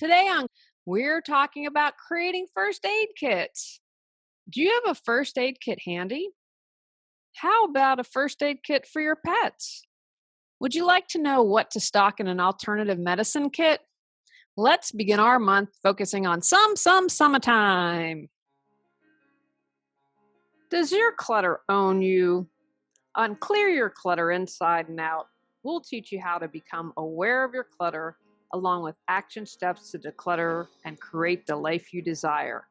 Today we're talking about creating first aid kits. Do you have a first aid kit handy? How about a first aid kit for your pets? Would you like to know what to stock in an alternative medicine kit? Let's begin our month focusing on summertime. Does your clutter own you? On Clear Your Clutter Inside and Out, we'll teach you how to become aware of your clutter along with action steps to declutter and create the life you desire.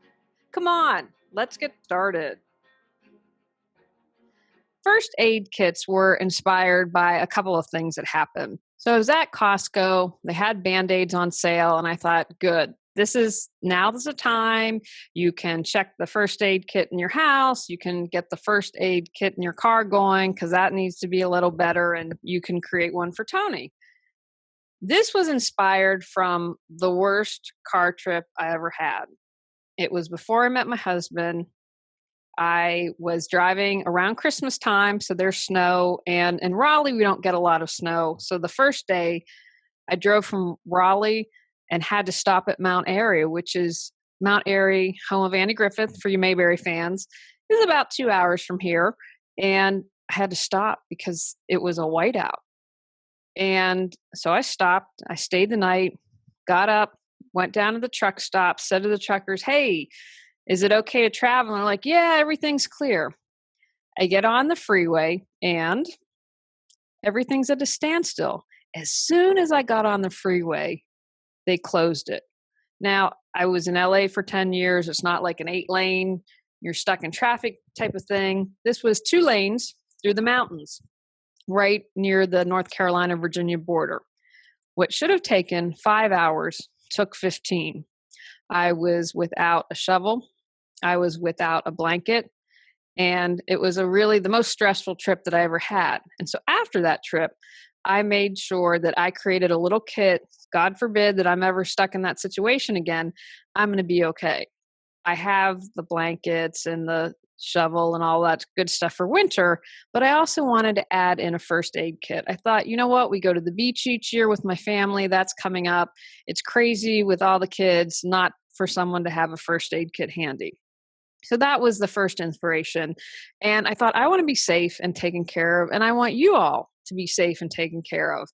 Come on, let's get started. First aid kits were inspired by a couple of things that happened. So I was at Costco, they had Band-Aids on sale, and I thought, good, now's the time. You can check the first aid kit in your house, you can get the first aid kit in your car going because that needs to be a little better, and you can create one for Tony. This was inspired from the worst car trip I ever had. It was before I met my husband. I was driving around Christmas time, so there's snow, and in Raleigh, we don't get a lot of snow. So the first day, I drove from Raleigh and had to stop at Mount Airy, which is Mount Airy, home of Andy Griffith, for you Mayberry fans. It's about 2 hours from here, and I had to stop because it was a whiteout. And so I stopped, I stayed the night, got up, went down to the truck stop, said to the truckers, hey, is it okay to travel? And they're like, yeah, everything's clear. I get on the freeway and everything's at a standstill. As soon as I got on the freeway, they closed it. Now, I was in LA for 10 years. It's not like an 8-lane, you're stuck in traffic type of thing. This was 2 lanes through the mountains, right near the North Carolina-Virginia border. What should have taken 5 hours took 15. I was without a shovel. I was without a blanket. And it was the most stressful trip that I ever had. And so after that trip, I made sure that I created a little kit. God forbid that I'm ever stuck in that situation again. I'm going to be okay. I have the blankets and the shovel and all that good stuff for winter, but I also wanted to add in a first aid kit. I thought, you know what? We go to the beach each year with my family. That's coming up. It's crazy with all the kids, not for someone to have a first aid kit handy. So that was the first inspiration. And I thought, I want to be safe and taken care of, and I want you all to be safe and taken care of.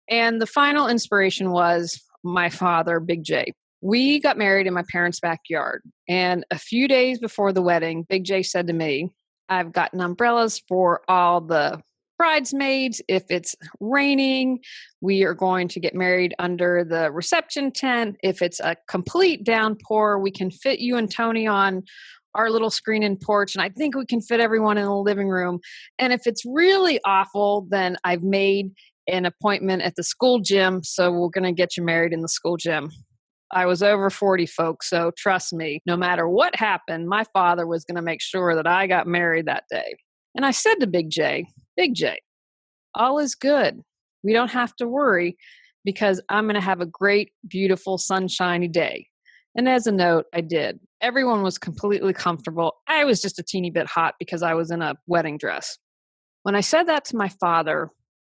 And the final inspiration was my father, Big J. We got married in my parents' backyard. And a few days before the wedding, Big J said to me, I've gotten umbrellas for all the bridesmaids. If it's raining, we are going to get married under the reception tent. If it's a complete downpour, we can fit you and Tony on our little screen-in porch, and I think we can fit everyone in the living room. And if it's really awful, then I've made an appointment at the school gym, so we're going to get you married in the school gym. I was over 40, folks, so trust me, no matter what happened, my father was going to make sure that I got married that day. And I said to Big J, all is good. We don't have to worry because I'm going to have a great, beautiful, sunshiny day. And as a note, I did. Everyone was completely comfortable. I was just a teeny bit hot because I was in a wedding dress. When I said that to my father,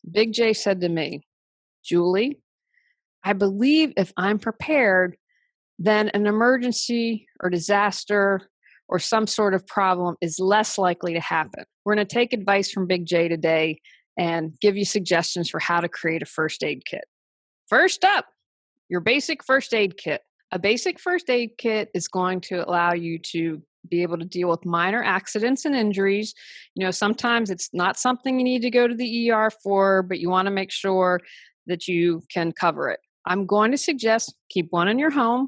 Big J said to me, Julie, I believe if I'm prepared, then an emergency or disaster or some sort of problem is less likely to happen. We're going to take advice from Big J today and give you suggestions for how to create a first aid kit. First up, your basic first aid kit. A basic first aid kit is going to allow you to be able to deal with minor accidents and injuries. You know, sometimes it's not something you need to go to the ER for, but you want to make sure that you can cover it. I'm going to suggest keep one in your home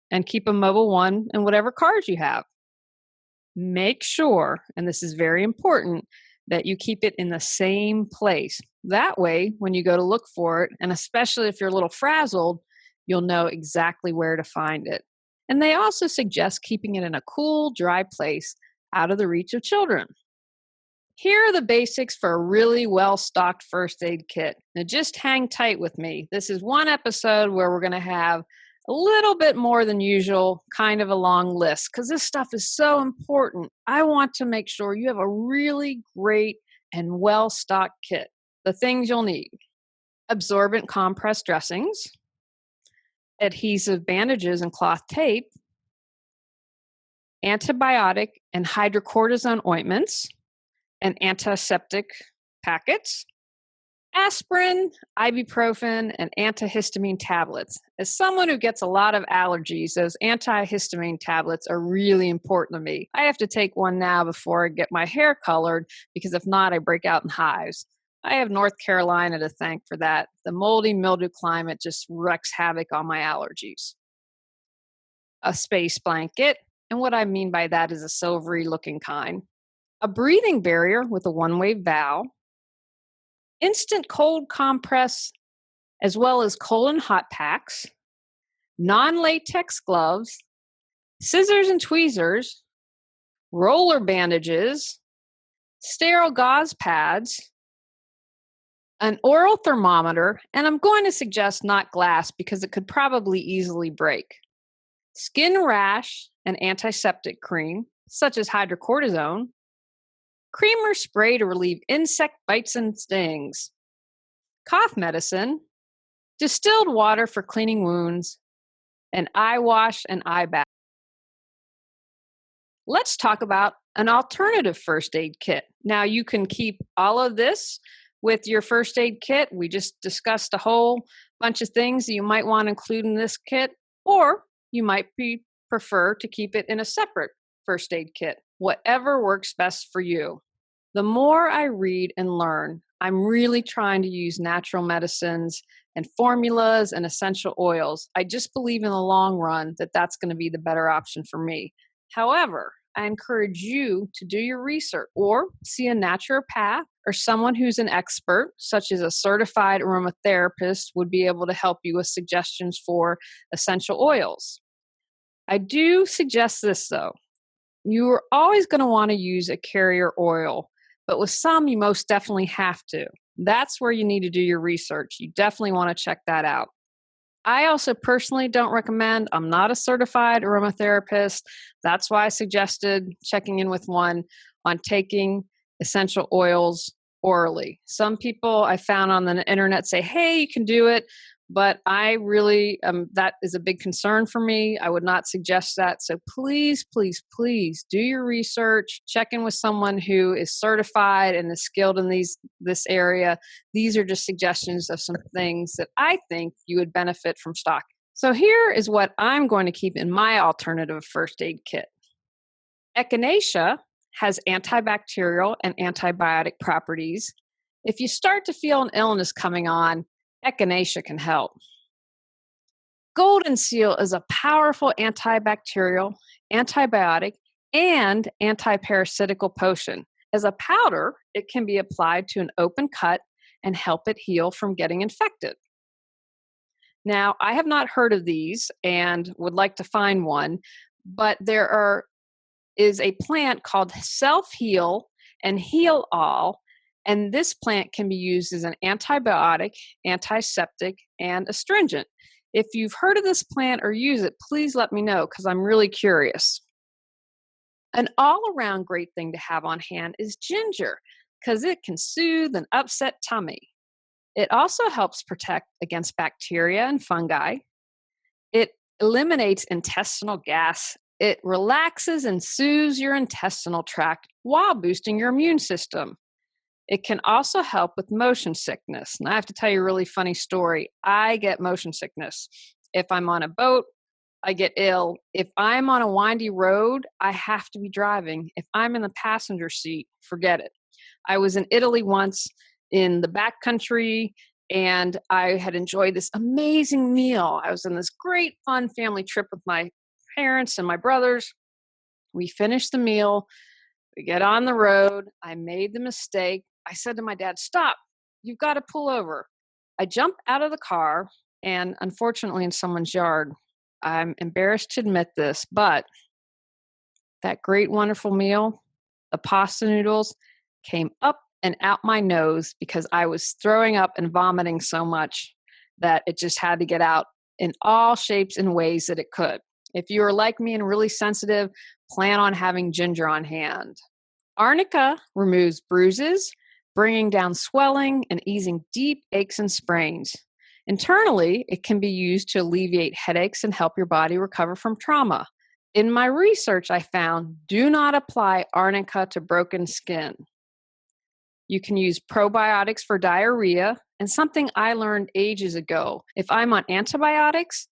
and keep a mobile one in whatever cars you have. Make sure, and this is very important, that you keep it in the same place. That way, when you go to look for it, and especially if you're a little frazzled, you'll know exactly where to find it. And they also suggest keeping it in a cool, dry place out of the reach of children. Here are the basics for a really well-stocked first aid kit. Now just hang tight with me. This is one episode where we're going to have a little bit more than usual, kind of a long list, because this stuff is so important. I want to make sure you have a really great and well-stocked kit. The things you'll need: absorbent compress dressings, adhesive bandages and cloth tape, antibiotic and hydrocortisone ointments and antiseptic packets, aspirin, ibuprofen, and antihistamine tablets. As someone who gets a lot of allergies, those antihistamine tablets are really important to me. I have to take one now before I get my hair colored because if not, I break out in hives. I have North Carolina to thank for that. The moldy mildew climate just wreaks havoc on my allergies. A space blanket, and what I mean by that is a silvery looking kind. A breathing barrier with a one-way valve, instant cold compress, as well as cold and hot packs, non-latex gloves, scissors and tweezers, roller bandages, sterile gauze pads, an oral thermometer, and I'm going to suggest not glass because it could probably easily break, skin rash and antiseptic cream, such as hydrocortisone, cream or spray to relieve insect bites and stings, cough medicine, distilled water for cleaning wounds, an eye wash and eye bath. Let's talk about an alternative first aid kit. Now, you can keep all of this with your first aid kit. We just discussed a whole bunch of things that you might want to include in this kit, or you might prefer to keep it in a separate first aid kit, whatever works best for you. The more I read and learn, I'm really trying to use natural medicines and formulas and essential oils. I just believe in the long run that that's going to be the better option for me. However, I encourage you to do your research or see a naturopath or someone who's an expert, such as a certified aromatherapist, would be able to help you with suggestions for essential oils. I do suggest this though. You are always going to want to use a carrier oil, but with some, you most definitely have to. That's where you need to do your research. You definitely want to check that out. I also personally don't recommend, I'm not a certified aromatherapist. That's why I suggested checking in with one on taking essential oils orally. Some people I found on the internet say, hey, you can do it. But I really, that is a big concern for me. I would not suggest that. So please, please, please do your research. Check in with someone who is certified and is skilled in this area. These are just suggestions of some things that I think you would benefit from stocking. So here is what I'm going to keep in my alternative first aid kit. Echinacea has antibacterial and antibiotic properties. If you start to feel an illness coming on, Echinacea can help. Golden seal is a powerful antibacterial, antibiotic, and antiparasitical potion. As a powder, it can be applied to an open cut and help it heal from getting infected. Now, I have not heard of these and would like to find one, but there is a plant called Self-Heal and Heal All. And this plant can be used as an antibiotic, antiseptic, and astringent. If you've heard of this plant or use it, please let me know because I'm really curious. An all-around great thing to have on hand is ginger because it can soothe an upset tummy. It also helps protect against bacteria and fungi. It eliminates intestinal gas. It relaxes and soothes your intestinal tract while boosting your immune system. It can also help with motion sickness. And I have to tell you a really funny story. I get motion sickness. If I'm on a boat, I get ill. If I'm on a windy road, I have to be driving. If I'm in the passenger seat, forget it. I was in Italy once in the backcountry, and I had enjoyed this amazing meal. I was on this great fun family trip with my parents and my brothers. We finished the meal. We get on the road. I made the mistake. I said to my dad, stop, you've got to pull over. I jump out of the car and unfortunately in someone's yard. I'm embarrassed to admit this, but that great, wonderful meal, the pasta noodles came up and out my nose because I was throwing up and vomiting so much that it just had to get out in all shapes and ways that it could. If you are like me and really sensitive, plan on having ginger on hand. Arnica removes bruises, bringing down swelling and easing deep aches and sprains. Internally, it can be used to alleviate headaches and help your body recover from trauma. In my research, I found do not apply arnica to broken skin. You can use probiotics for diarrhea, and something I learned ages ago. If I'm on antibiotics,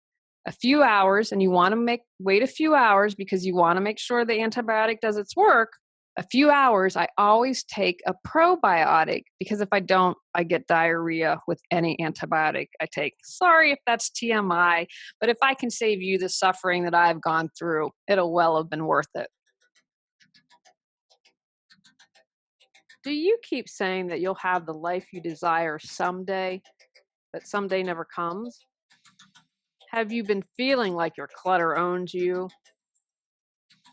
a few hours, and you want to wait a few hours because you want to make sure the antibiotic does its work, a few hours, I always take a probiotic because if I don't, I get diarrhea with any antibiotic I take. Sorry if that's TMI, but if I can save you the suffering that I've gone through, it'll well have been worth it. Do you keep saying that you'll have the life you desire someday, but someday never comes? Have you been feeling like your clutter owns you?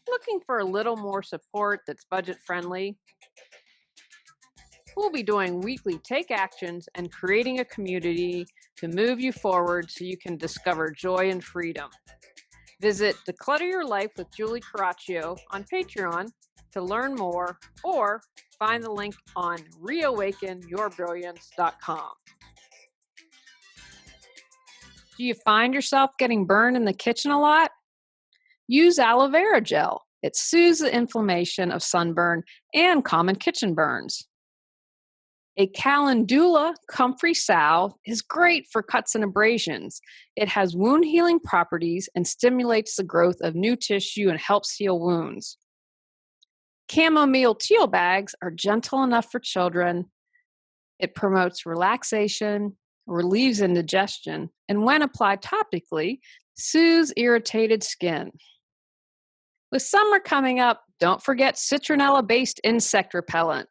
Looking for a little more support that's budget friendly? We'll be doing weekly take actions and creating a community to move you forward so you can discover joy and freedom. Visit Declutter Your Life with Julie Coraccio on Patreon to learn more, or find the link on reawakenyourbrilliance.com. Do you find yourself getting burned in the kitchen a lot? Use aloe vera gel. It soothes the inflammation of sunburn and common kitchen burns. A calendula comfrey salve is great for cuts and abrasions. It has wound healing properties and stimulates the growth of new tissue and helps heal wounds. Chamomile teal bags are gentle enough for children. It promotes relaxation, relieves indigestion, and when applied topically, soothes irritated skin. With summer coming up, don't forget citronella-based insect repellent.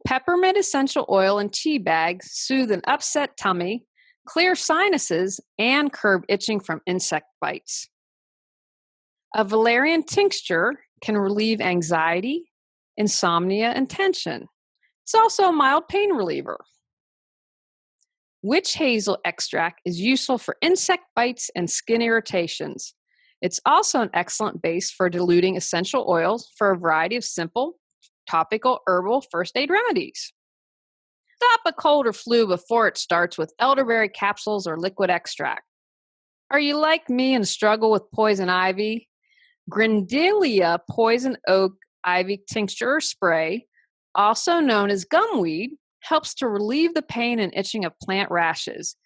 Peppermint essential oil and tea bags soothe an upset tummy, clear sinuses, and curb itching from insect bites. A valerian tincture can relieve anxiety, insomnia, and tension. It's also a mild pain reliever. Witch hazel extract is useful for insect bites and skin irritations. It's also an excellent base for diluting essential oils for a variety of simple, topical herbal first aid remedies. Stop a cold or flu before it starts with elderberry capsules or liquid extract. Are you like me and struggle with poison ivy? Grindelia poison oak ivy tincture or spray, also known as gumweed, helps to relieve the pain and itching of plant rashes.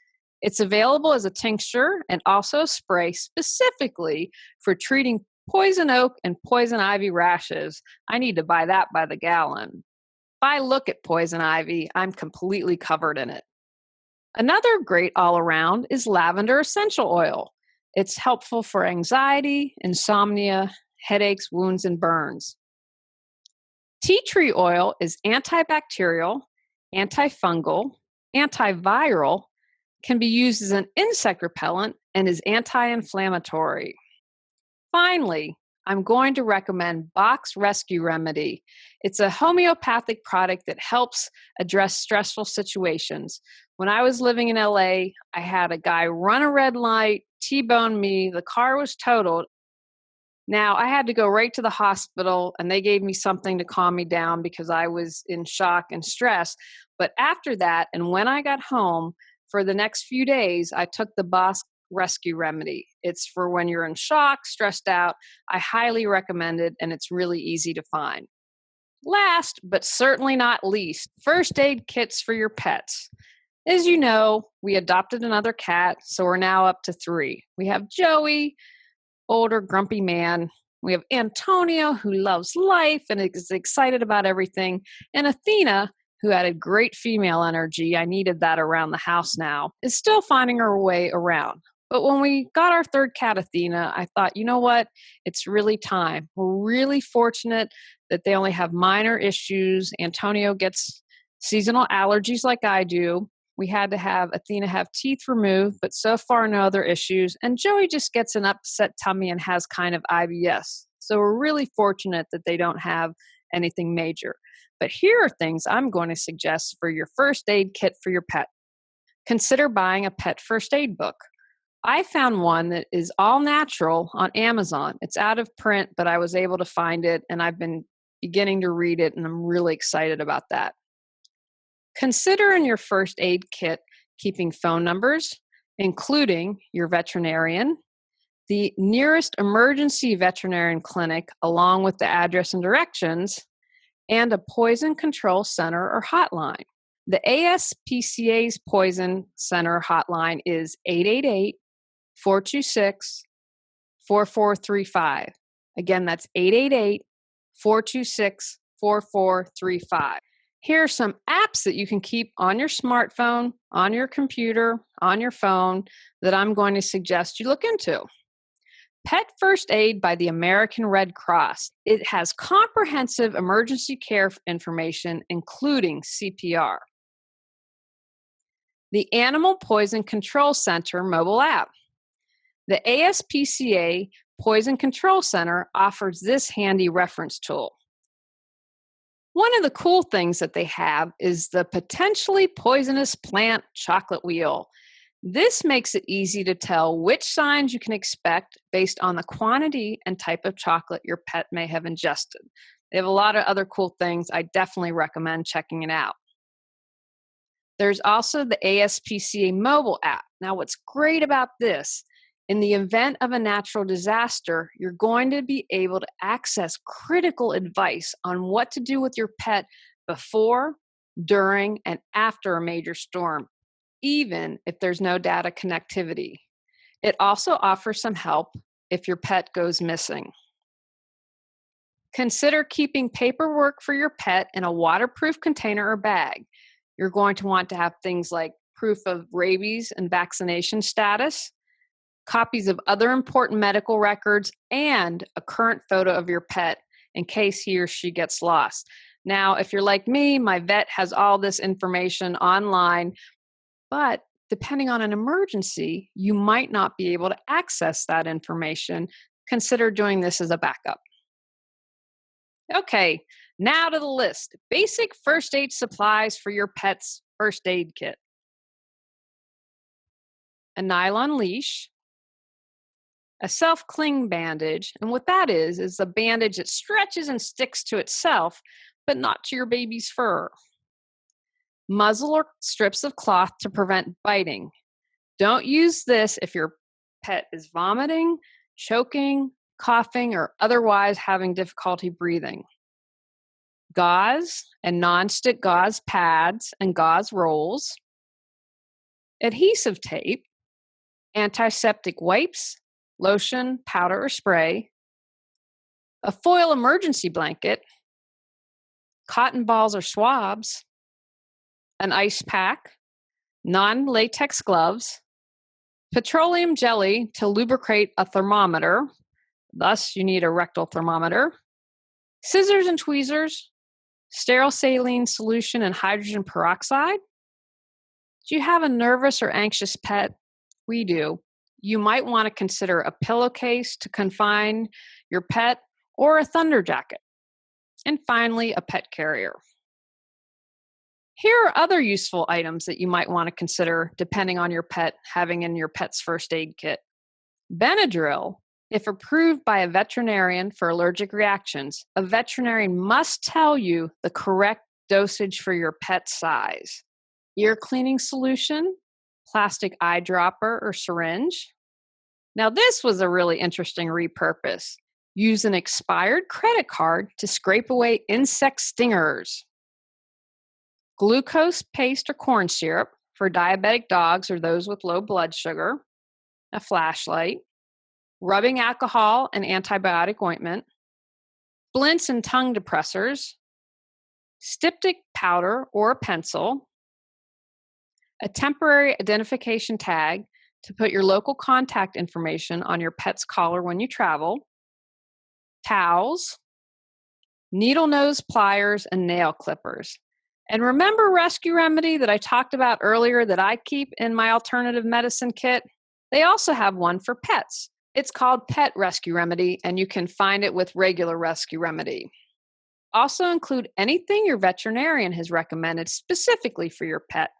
It's available as a tincture and also a spray specifically for treating poison oak and poison ivy rashes. I need to buy that by the gallon. If I look at poison ivy, I'm completely covered in it. Another great all-around is lavender essential oil. It's helpful for anxiety, insomnia, headaches, wounds, and burns. Tea tree oil is antibacterial, antifungal, antiviral, can be used as an insect repellent, and is anti-inflammatory. Finally, I'm going to recommend Bach's Rescue Remedy. It's a homeopathic product that helps address stressful situations. When I was living in LA, I had a guy run a red light, T-bone me, the car was totaled. Now, I had to go right to the hospital, and they gave me something to calm me down because I was in shock and stress. But after that, and when I got home, for the next few days, I took the Bach Rescue Remedy. It's for when you're in shock, stressed out. I highly recommend it, and it's really easy to find. Last, but certainly not least, first aid kits for your pets. As you know, we adopted another cat, so we're now up to 3. We have Joey, older, grumpy man. We have Antonio, who loves life and is excited about everything. And Athena, who added great female energy. I needed that around the house now, is still finding her way around. But when we got our third cat, Athena, I thought, you know what? It's really time. We're really fortunate that they only have minor issues. Antonio gets seasonal allergies like I do. We had to have Athena have teeth removed, but so far no other issues. And Joey just gets an upset tummy and has kind of IBS. So we're really fortunate that they don't have anything major. But here are things I'm going to suggest for your first aid kit for your pet. Consider buying a pet first aid book. I found one that is all natural on Amazon. It's out of print, but I was able to find it, and I've been beginning to read it, and I'm really excited about that. Consider in your first aid kit keeping phone numbers, including your veterinarian, the nearest emergency veterinarian clinic, along with the address and directions, and a poison control center or hotline. The ASPCA's Poison Center hotline is 888-426-4435. Again, that's 888-426-4435. Here are some apps that you can keep on your smartphone, on your computer, on your phone that I'm going to suggest you look into. Pet First Aid by the American Red Cross. It has comprehensive emergency care information, including CPR. The Animal Poison Control Center mobile app. The ASPCA Poison Control Center offers this handy reference tool. One of the cool things that they have is the potentially poisonous plant chocolate wheel. This makes it easy to tell which signs you can expect based on the quantity and type of chocolate your pet may have ingested. They have a lot of other cool things. I definitely recommend checking it out. There's also the ASPCA mobile app. Now, what's great about this, in the event of a natural disaster, you're going to be able to access critical advice on what to do with your pet before, during, and after a major storm, even if there's no data connectivity. It also offers some help if your pet goes missing. Consider keeping paperwork for your pet in a waterproof container or bag. You're going to want to have things like proof of rabies and vaccination status, copies of other important medical records, and a current photo of your pet in case he or she gets lost. Now, if you're like me, my vet has all this information online, but depending on an emergency, you might not be able to access that information. Consider doing this as a backup. Okay, now to the list. Basic first aid supplies for your pet's first aid kit. A nylon leash, a self-cling bandage, and what that is a bandage that stretches and sticks to itself, but not to your baby's fur. Muzzle or strips of cloth to prevent biting. Don't use this if your pet is vomiting, choking, coughing, or otherwise having difficulty breathing. Gauze and nonstick gauze pads and gauze rolls. Adhesive tape. Antiseptic wipes, lotion, powder, or spray. A foil emergency blanket. Cotton balls or swabs. An ice pack. Non-latex gloves. Petroleum jelly to lubricate a thermometer. Thus, you need a rectal thermometer. Scissors and tweezers. Sterile saline solution and hydrogen peroxide. Do you have a nervous or anxious pet? We do. You might want to consider a pillowcase to confine your pet or a thunder jacket. And finally, a pet carrier. Here are other useful items that you might want to consider depending on your pet having in your pet's first aid kit. Benadryl. If approved by a veterinarian for allergic reactions, a veterinarian must tell you the correct dosage for your pet's size. Ear cleaning solution, plastic eyedropper or syringe. Now this was a really interesting repurpose. Use an expired credit card to scrape away insect stingers. Glucose paste or corn syrup for diabetic dogs or those with low blood sugar. A flashlight. Rubbing alcohol and antibiotic ointment, splints and tongue depressors, styptic powder or a pencil, a temporary identification tag to put your local contact information on your pet's collar when you travel, towels, needle nose pliers, and nail clippers. And remember Rescue Remedy that I talked about earlier that I keep in my alternative medicine kit? They also have one for pets. It's called Pet Rescue Remedy, and you can find it with regular Rescue Remedy. Also include anything your veterinarian has recommended specifically for your pet.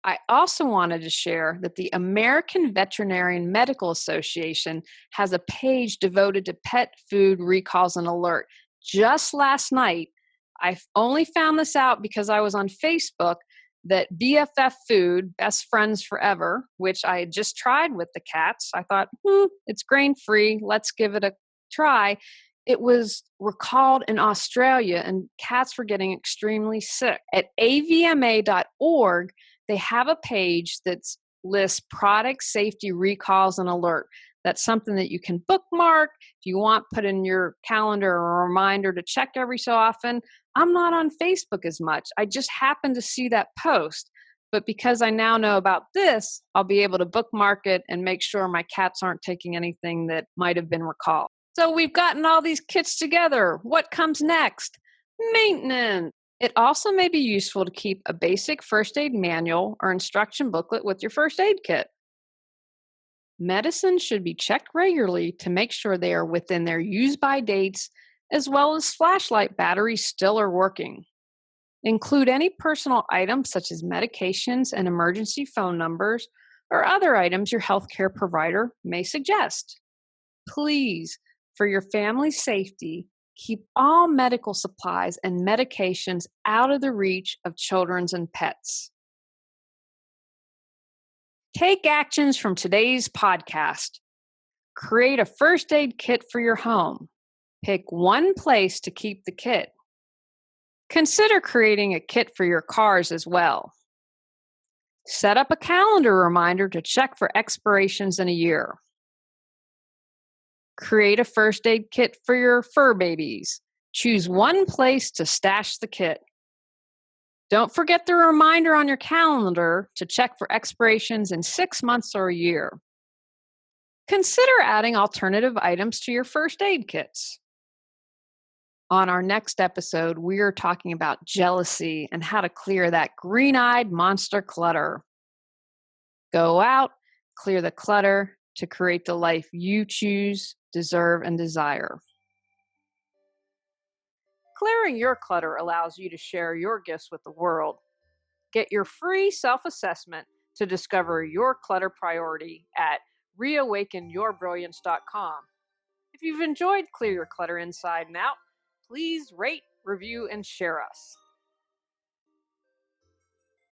I also wanted to share that the American Veterinarian Medical Association has a page devoted to pet food recalls and alert. Just last night, I only found this out because I was on Facebook. that BFF food, best friends forever, which I had just tried with the cats. I thought, it's grain free. Let's give it a try. It was recalled in Australia and cats were getting extremely sick. At avma.org, they have a page that lists product safety recalls and alert. That's something that you can bookmark. If you want, put in your calendar a reminder to check every so often. I'm not on Facebook as much. I just happened to see that post. But because I now know about this, I'll be able to bookmark it and make sure my cats aren't taking anything that might have been recalled. So we've gotten all these kits together. What comes next? Maintenance. It also may be useful to keep a basic first aid manual or instruction booklet with your first aid kit. Medicines should be checked regularly to make sure they are within their use-by dates, as well as flashlight batteries still are working. Include any personal items such as medications and emergency phone numbers or other items your healthcare provider may suggest. Please, for your family's safety, keep all medical supplies and medications out of the reach of children and pets. Take actions from today's podcast. Create a first aid kit for your home. Pick one place to keep the kit. Consider creating a kit for your cars as well. Set up a calendar reminder to check for expirations in a year. Create a first aid kit for your fur babies. Choose one place to stash the kit. Don't forget the reminder on your calendar to check for expirations in 6 months or a year. Consider adding alternative items to your first aid kits. On our next episode, we are talking about jealousy and how to clear that green-eyed monster clutter. Go out, clear the clutter to create the life you choose, deserve, and desire. Clearing your clutter allows you to share your gifts with the world. Get your free self-assessment to discover your clutter priority at reawakenyourbrilliance.com. If you've enjoyed Clear Your Clutter Inside and Out, please rate, review, and share us.